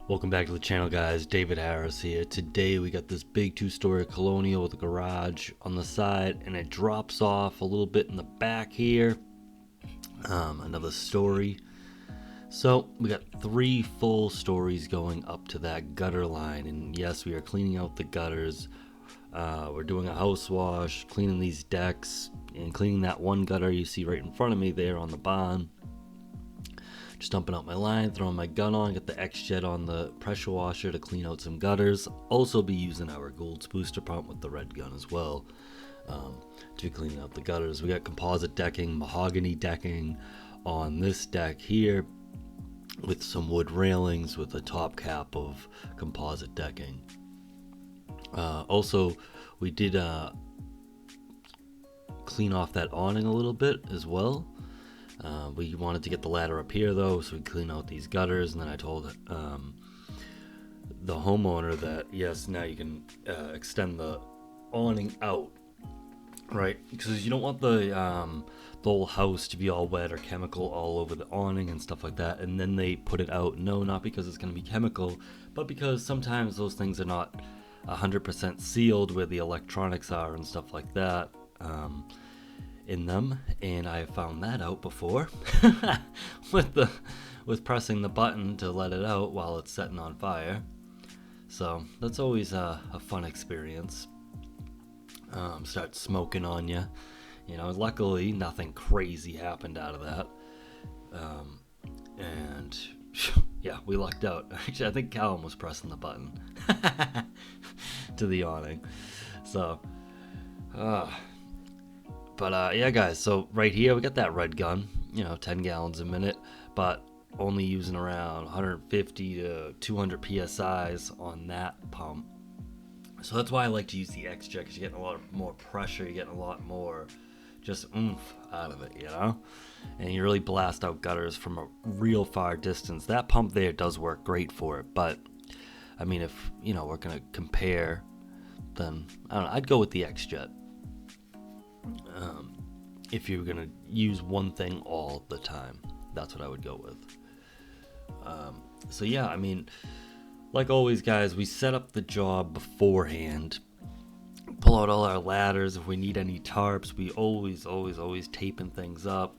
Welcome back to the channel, guys. David Harris here. Today we got this big two-story colonial with a garage on the side, and it drops off a little bit in the back here. Another story. So we got 3 full stories going up to that gutter line, and yes, we are cleaning out the gutters. We're doing a house wash, cleaning these decks, and cleaning that one gutter you see right in front of me there on the barn. Just dumping out my line, throwing my gun on, get the X-Jet on the pressure washer to clean out some gutters. Also be using our Goulds booster pump with the red gun as well to be cleaning out the gutters. We got composite decking, mahogany decking on this deck here with some wood railings with a top cap of composite decking. Also, we did clean off that awning a little bit as well. We wanted to get the ladder up here though, so we clean out these gutters, and then I told the homeowner that yes, now you can extend the awning out, right? Because you don't want the whole house to be all wet or chemical all over the awning and stuff like that, and then they put it out. No, not because it's going to be chemical, but because sometimes those things are not 100% sealed where the electronics are and stuff like that. In them, and I found that out before with pressing the button to let it out while it's setting on fire. So that's always a fun experience. Start smoking on you, luckily nothing crazy happened out of that. And yeah, we lucked out. Actually, I think Callum was pressing the button to the awning. So But yeah, guys, so right here we got that red gun, 10 gallons a minute, but only using around 150 to 200 psi's on that pump. So that's why I like to use the X-Jet, because you're getting a lot more pressure, you're getting a lot more just oomph out of it, and you really blast out gutters from a real far distance. That pump there does work great for it, but I mean, if we're gonna compare, then I don't know, I'd go with the X-Jet. If you're gonna use one thing all the time, that's what I would go with. So yeah, I mean, like always, guys, we set up the job beforehand, pull out all our ladders. If we need any tarps, we always taping things up,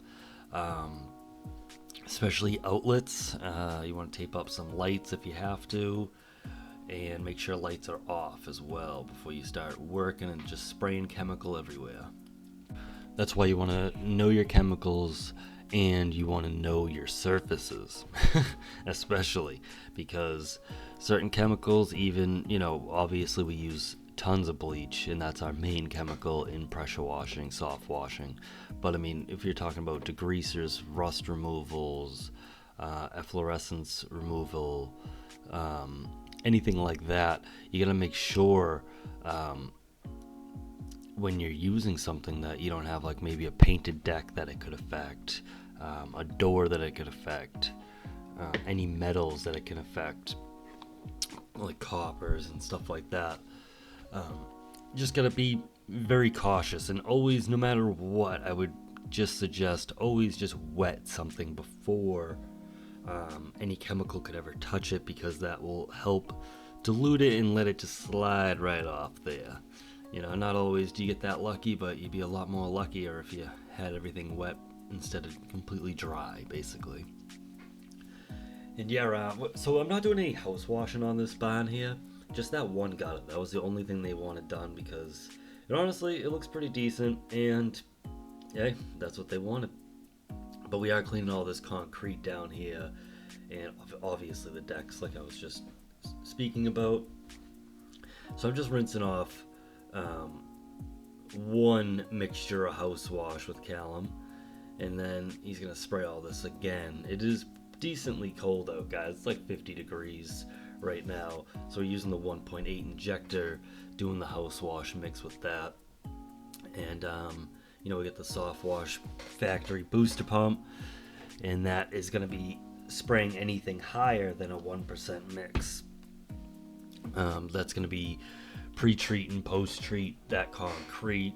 especially outlets. You want to tape up some lights if you have to, and make sure lights are off as well before you start working and just spraying chemical everywhere. That's why you want to know your chemicals, and you want to know your surfaces, especially because certain chemicals, even, obviously we use tons of bleach, and that's our main chemical in pressure washing, soft washing. But I mean, if you're talking about degreasers, rust removals, efflorescence removal, anything like that, you got to make sure when you're using something that you don't have, like maybe a painted deck that it could affect, a door that it could affect, any metals that it can affect, like coppers and stuff like that. Just gotta be very cautious, and always, no matter what, I would just suggest always just wet something before any chemical could ever touch it, because that will help dilute it and let it just slide right off there. Not always do you get that lucky, but you'd be a lot more luckier if you had everything wet instead of completely dry, basically. And yeah, so I'm not doing any house washing on this barn here, just that one gutter. That was the only thing they wanted done, because honestly, it looks pretty decent, and hey, that's what they wanted. But we are cleaning all this concrete down here, and obviously the decks, like I was just speaking about. So I'm just rinsing off one mixture of house wash with Callum, and then he's gonna spray all this again. It is decently cold out, guys. It's like 50 degrees right now, so we're using the 1.8 injector, doing the house wash mix with that. And we get the soft wash factory booster pump, and that is going to be spraying anything higher than a 1% mix. That's going to be pre-treat and post-treat that concrete,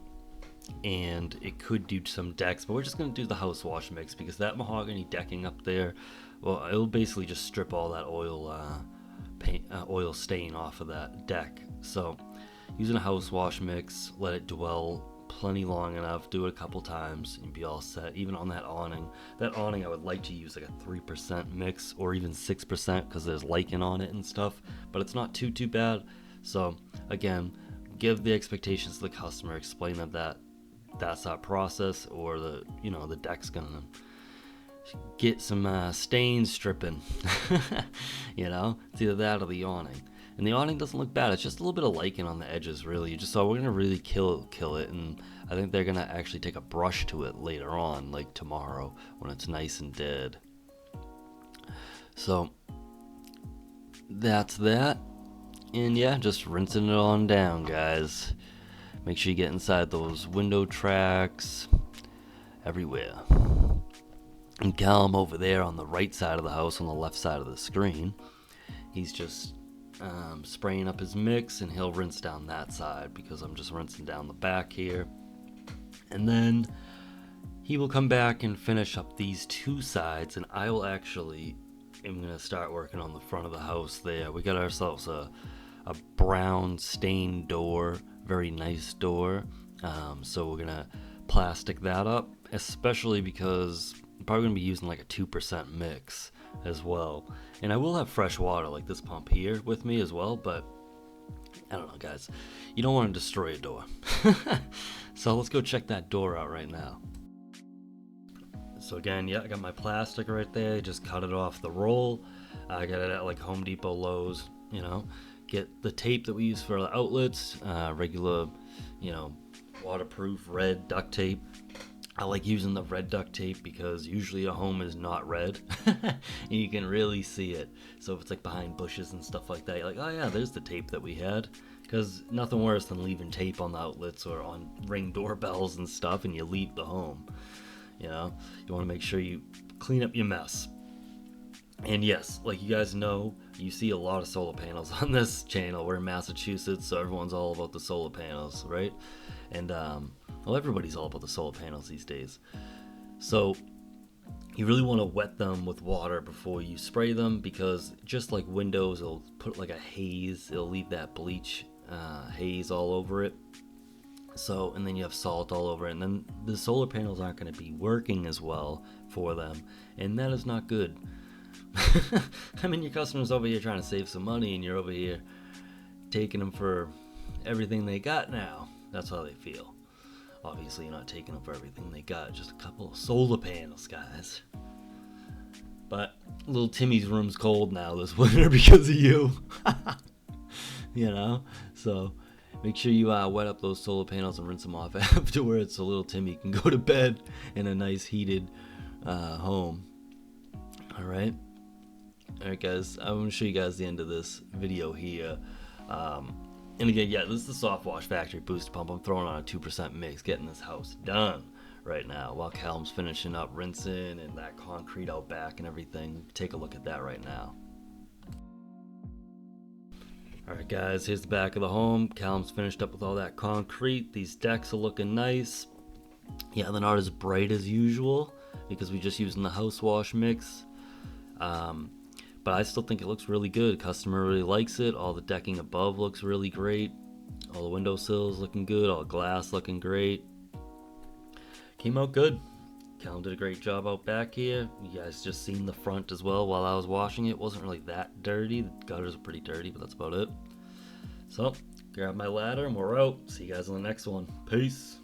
and it could do some decks, but we're just going to do the house wash mix, because that mahogany decking up there, well, it'll basically just strip all that oil oil stain off of that deck. So using a house wash mix, let it dwell plenty long enough, do it a couple times and be all set. Even on that awning I would like to use like a 3% mix or even 6% because there's lichen on it and stuff, but it's not too bad. So again, give the expectations to the customer, explain that that's our process, or the deck's gonna get some stain stripping. It's either that or the awning. And the awning doesn't look bad. It's just a little bit of lichen on the edges, really. We're gonna really kill it, and I think they're gonna actually take a brush to it later on, like tomorrow, when it's nice and dead. So that's that. And yeah, just rinsing it on down, guys. Make sure you get inside those window tracks, everywhere. And Callum over there on the right side of the house, on the left side of the screen, he's just spraying up his mix, and he'll rinse down that side because I'm just rinsing down the back here. And then he will come back and finish up these two sides, and I will actually am going to start working on the front of the house there. We got ourselves a brown stained door, very nice door. So we're going to plastic that up, especially because I'm probably going to be using like a 2% mix as well. And I will have fresh water like this pump here with me as well, but I don't know, guys. You don't want to destroy a door. So let's go check that door out right now. So again, yeah, I got my plastic right there. Just cut it off the roll. I got it at like Home Depot, Lowe's, Get the tape that we use for the outlets, regular, waterproof red duct tape. I like using the red duct tape because usually a home is not red and you can really see it. So if it's like behind bushes and stuff like that, you're like, oh yeah, there's the tape that we had. Because nothing worse than leaving tape on the outlets or on Ring doorbells and stuff and you leave the home. You want to make sure you clean up your mess. And yes, like you guys know, you see a lot of solar panels on this channel. We're in Massachusetts, so everyone's all about the solar panels, right? And everybody's all about the solar panels these days. So you really want to wet them with water before you spray them, because just like windows, it'll put like a haze. It'll leave that bleach haze all over it. So, and then you have salt all over it, and then the solar panels aren't going to be working as well for them, and that is not good. I mean, your customer's over here trying to save some money, and you're over here taking them for everything they got now. That's how they feel. Obviously, you're not taking them for everything they got, just a couple of solar panels, guys. But little Timmy's room's cold now this winter because of you. So make sure you wet up those solar panels and rinse them off afterwards so little Timmy can go to bed in a nice heated home. Alright, guys, I'm going to show you guys the end of this video here. And again, yeah, this is the Soft Wash Factory Booster Pump. I'm throwing on a 2% mix, getting this house done right now while Callum's finishing up rinsing and that concrete out back and everything. Take a look at that right now. Alright guys, here's the back of the home. Callum's finished up with all that concrete. These decks are looking nice. Yeah, they're not as bright as usual because we're just using the house wash mix. But I still think it looks really good. Customer really likes it. All the decking above looks really great. All the windowsills looking good. All the glass looking great. Came out good. Callum did a great job out back here. You guys just seen the front as well while I was washing it. It wasn't really that dirty. The gutters are pretty dirty, but that's about it. So, grab my ladder and we're out. See you guys on the next one. Peace.